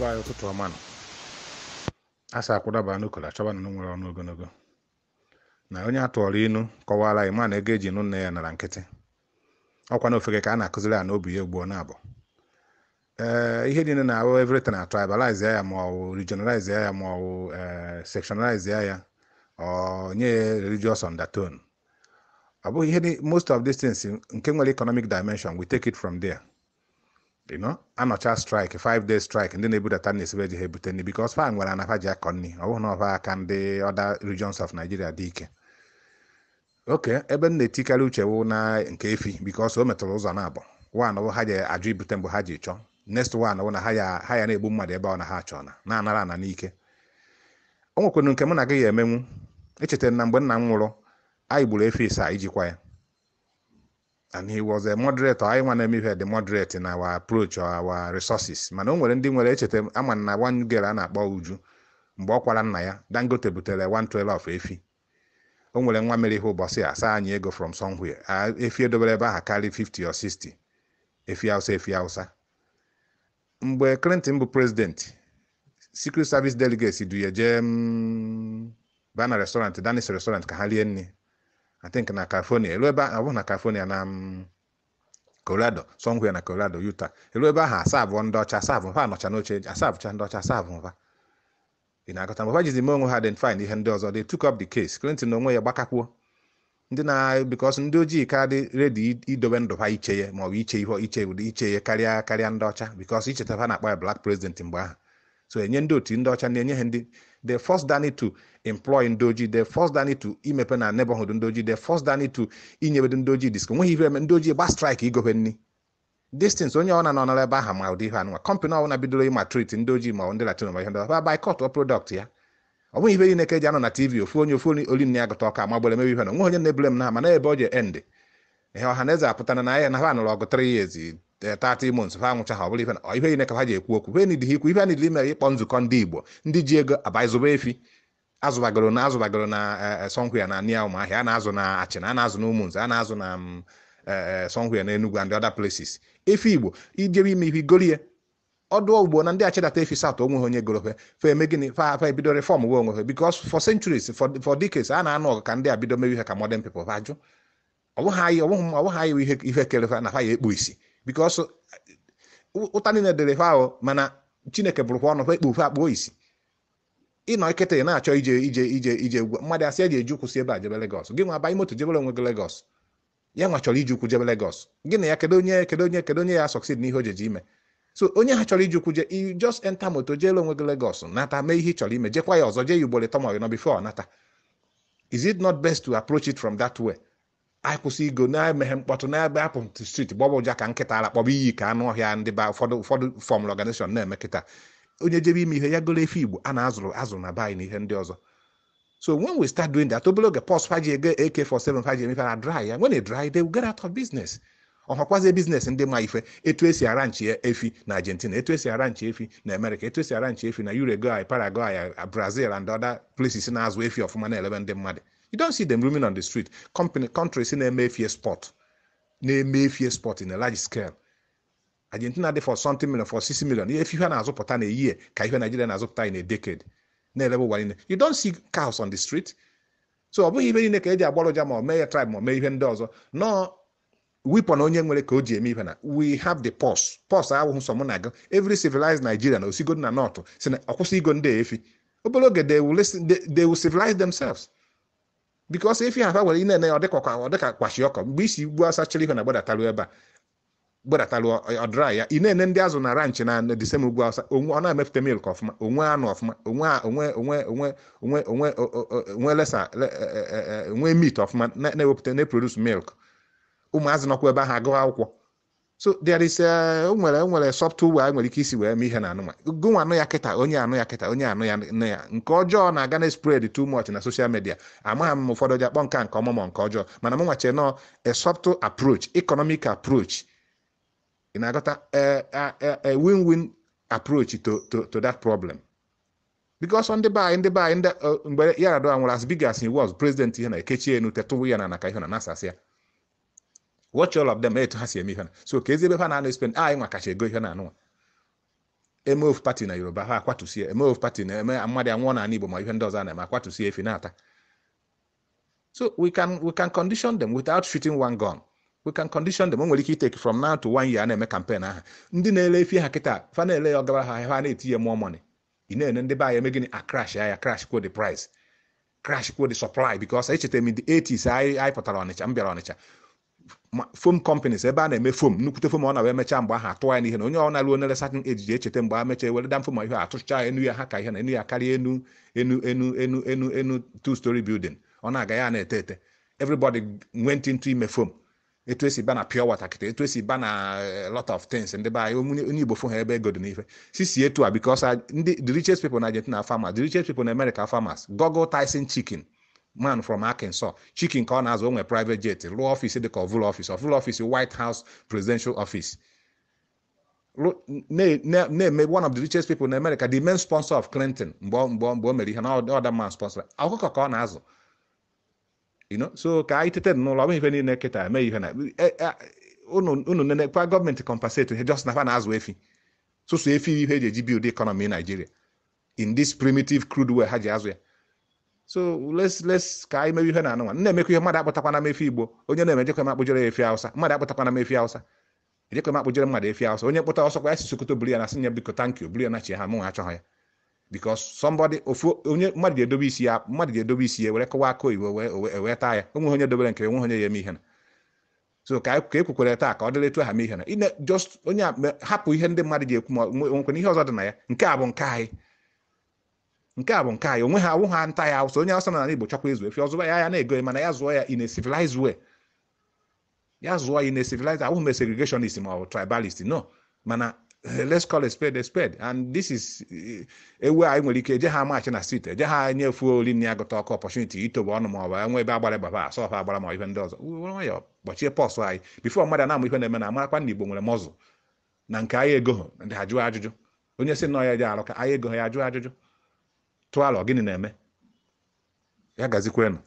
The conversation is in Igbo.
Ndịgbo ụtụtụ ọma nọ. Asa akwụdaba n'ukolo achọba na nwere ọnụ ogologo. Na onye atụọrọ inu kọwara anyị ma na ego eji nụ nne ya nara nkịtị. Ọkwa na ofeke ka a na-akụziri ya n'obi ya ugbo na abụ. Ihe dị na ahụ everything na tribalize ya ma ọ regionalize ya ma ọ sectionalize ya ọ nye religious undertone. Ọ bụghị ihe most of these things nke nwere economic dimension, we take it from there. You know, anocha strike, 5-day strike, ndị na-ebudata na-esibe ji ha ebute nri because fa nwere anafa ji akọ nri, ọ bụghị na ọfa aka ndị other regions of Nigeria dị ike. Okay, ebe m na-etikarị uche wụ na nke efi because o metụrụ ụzọ na-abụ. One wụ ha ji ajụ ibute mgbe ha ji chọọ. Next one wụ na ha ya na-egbu mmadụ ebe ọ na ha chọọ na-anara ana n'ike. O nwekwara nke m na-agaghị emenwu. Echetara na mgbe nna m nwụrụ, anyị gburu efi ise ijikwa ya. And he was a moderator. I want to the moderate in our approach or our resources. Man, o nwere ndị nwere echete ama na one girl a na-akpọ Uju mgbe ọ kwara nna ya Dangote butere 112 of efi. O nwere nwa mere ihe ụbọchị asa anyị ego from somewhere. Efi edobere ebe ahụ karị 50 or 60. Efi Hausa. Mgbe Clinton bụ president, Secret Service delegates du ya jee bana restaurant, Danis restaurant ka ha rie nri. I think na California, elu ebe ahụ na California na Colorado, somewhere na Colorado, Utah. Elu ebe ahụ asabụ ndị ọcha, asabụ ha nọcha n'oche, asabụcha ndị ọcha, asabụ ha. Ị na-agụta mgbe ha jizi onwe ha identify ihe ndị ọzọ, they took up the case. Clinton onwe ya gbakakwuo. Ndị na because ndị ojii ka dị ready idobe ndụ ha iche ya ma ọ bụ iche ya karịa ndị ọcha because icheta ha na-akpọ ya black president mgbe ahụ. So enye ndị otu ndị ọcha na-enye ha ndị they forced Danny to employ ndị ojii, they forced Danny to imepe na neighborhood ndị ojii, they forced Danny to inyebedo ndị ojii disk. Nweghị ihe eme ndị ojii gba strike igobe nri. Distance onye ọ na-anọ ebe ahụ ma ụdị ihe anụnwa company ọ na bidoro ịma treat ndị ojii ma ndị Latino ma ihe ndị ọzọ boycott ọ product ya. Ọ bụghị ihe niile ka eji anọ na TV ofu onye oli nne ya gụta ọka ma gbere mebe ihe na nwe onye na-ebule m na mana ebe ọ je end. Ihe ọha na eze apụtana na ya na ha nọrọ ọgụ 3 years 30 months ha nwụcha ha ọ bụrụ ihe niile ka ha ji ekwu okwu ihe niile ikwu ihe niile ime ịkpọ nzukọ ndị Igbo ndị ji ego abaịzụba efi azụbagoro na somewhere na nia ụmụahịa a na-azụ na Achịna a na-azụ na Umunze a na-azụ na somewhere na Enugu and other places. Efi Igbo ijebe ime ihe golie ọdụ Ugbo na ndị achịdata efi South onwe ha onye gorofe fa eme gịnị fa ebido reform we onwe ha because for centuries for decades a na-anụ ọgụ ka ndị a bido mewe ihe ka modern people ha jụ ọ bụghị anyị ihe kere na fa ya ekpu isi because ụta niile dere fa ahụ mana Chineke bụrụkwa ọnụ fa ekpu fe akpụo isi ịnọ ikete na-achọ ije ugwu mmadụ asị eji eju kwụsị ebe a jebe Lagos gị nwa abanye moto jebere onwe gị Lagos ya nwa chọrọ iji ukwu jebe Lagos gị na ya kedu onye ya succeed n'ihe ojeji ime so onye ha chọrọ iji ukwu je you just enter moto jele onwe gị Lagos nata mee ihe ị chọrọ ime jekwa ya ọzọ jee ya ugboro tọmọ nọ before nata. Is it not best to approach it from that way? I kwụsị igo na-emeghe mkpọtụ n'ebe apụ street gbọbụ ụja ka nkịta ala kpọbụ iyi ka anụ ọhịa ndị ba ụfọdụ formal organization na-eme kịta onye jebe ime ihe ya golo efi Igbo a na-azụ na baị na ihe ndị ọzọ. So when we start doing that obologe pos faji ego AK47 faji emefe na dry ya when they dry they will get out of business. Ọhakwazi business ndị ma ife etu esi aranchi efi na Argentina, etu esi aranchi efi na America, etu esi aranchi efi na Uruguay, Paraguay, Brazil and other places na-azụ efi ọfụma na-elebe ndị mmadụ. You don't see them roaming on the street. Countries na-eme efie sport in a large scale. Argentina dị for something million, for 60 million. Efi ha na-azụpụta na year ka ihe Nigeria na-azụpụta in a decade. Na-elebe ụwa niile. You don't see cows on the street. So ọ bụghị ibe niile ka eji agbọrọja ma mee ya tribe ma mee ihe ndị ọzọ. No weapon onye nwere ka o ji eme ihe na we have the pulse ahụhụ sọ mụ na gị every civilized Nigeria na osigo na north si na ọkwụsị igo ndị efi obere oge they will civilize themselves because efi ha nwere ine ọ dịka kwashi ọkọ mgbe isi ugbu asachiri ihe na gbadatalụ ebe a gbadatalụ ọdịra ya ị na-ene ndị azụ na ranch na disem ugbu asa ọ na-emepụta milk ọfụma onwe anụ ọfụma onwe lesa onwe meat ọfụma na-ewepụta na-produce milk ụmụazị nọkwa ebe ahụ agụụ akwụkwọ. So there is nwere subtle way nwere ike isi wee mee ihe na anụma gụnwa anụ ya kịta onye anụ ya kịta onye anụ ya nne ya nke ọjọọ na-aga na spread too much na social media amaghị m ụfọdụ ji akpọ nke ọma ma nke ọjọọ mana m nwache nọ a subtle approach economic approach ị na-agọta a win-win approach to that problem because on the buy mgbe Yar'Adua nwere as big as he was president ihe na ekechie enu tetụwu ya na ka ihe na nasasị ya. Watch all of them etu ha si eme ihe na so ka ezi ebe ha na-spend anyị nwa kacha ego ihe na anụnwa eme ofu pati na Yoruba ha akwatusie, eme ofu pati na eme mmadụ anwụọ na Igbo ma ihe ndị ọzọ na-eme akwatusie efi na-ata. So we can condition them without shooting one gun. We can condition them. O nwere ike itake from now to 1 year na-eme campaign aha. Ndị na-ele efi ha kịta fa na-ele ya ọgara ha na-etinye more money. Ị na-ene ndị be anyị eme gịnị crash ya crash kwuo the price, crash kwuo the supply, because echeta m in the 80s anyị pụtara Ọnịcha, m bịara Ọnịcha, foam companies ebe a na-eme foam nnukwute foam ọ na-wee mechaa mgbe ahụ atụ ya n'ihe na onye ọ na-alụ onere certain age echeta mgbe a mechaa were dam foam ihe atụcha enu ya ha ka ihe na enu ya karịa enu 2-story building ọ na-aga ya na-ete ete. Everybody went into ime foam. Etu esi ba na pure water kịta, etu esi ba na a lot of things ndị be anyị onye Igbo fụ ha ebe ego dị n'ife sisi etu a, because the richest people in Argentina are farmers, the richest people in America are farmers. Google Tyson chicken, man from Arkansas, chicken ka ọ na-azụ onwe private jet, rụọ office dị ka Oval Office, White House presidential office. Name one of the richest people in America, the main sponsor of Clinton mgbe o mere ihe na other man sponsor. Ọkụkọ ka ọ na-azụ. So ka anyị tete n'ụlọ ọ bụ ife niile kịta eme ihe na unu nenekwa gọọmenti compensate just na fa na-azụ efi sụsụ efi ihe eji build economy in Nigeria in this primitive crude way ha ji azụ ya. So let's ka anyị mee ihe na anụnwa na-emekwa ihe mmadụ akpụtakwana m efi Igbo, onye na-emejekwa m akpụjere efi Hausa, mmadụ akpụtakwana m efi Hausa, ejekwa m akpụjere mmadụ efi Hausa, onye kpụta ọsọkwa ya si Sokoto buru ya na sị ya biko thank you buru ya na chi ha mụ achọghị ya, because somebody onye mmadụ ga-edobe isi ya were kọwa aka oyibo wee taa ya. Onwe onye dobere nke onwe onye ya eme ihe na. So ka ekwekwere taa ka ọ dịrị etu ha mee ihe na ine just onye hapụ ihe ndị mmadụ ji ekwu ma nwekwana ihe ọzọ dị na ya. Nke a bụ nke anyị onwe ha awụ ha nta ya Hausa. Onye Hausa na Igbo chọkwa ịzụ efi ọzụba ya na-ego mana ya zụọ ya in a civilized way, awụghị m segregationist ma ọ bụ tribalist, no, mana let's call a spade, and this is ewu anyị nwere ike eje ha maachị na street, eje ha nyefu oli na agụta ọkụ opportunity itobe ọnụ ma ọ bụ enwe ebe agbara gbaba asọfa agbara ma ihe ndị ọzọ nwayọ gbachie pọsụ anyị bifo mmadụ na-amụ ihe na-eme na amarakwa na Igbo nwere mọzụ na nke anyị ego ndị ha jụọ ajụjụ. Onye si nọ ya je arụ ka anyị ego ya jụọ ajụjụ tụọ alọ gịnị na-eme ya gazikwenụ.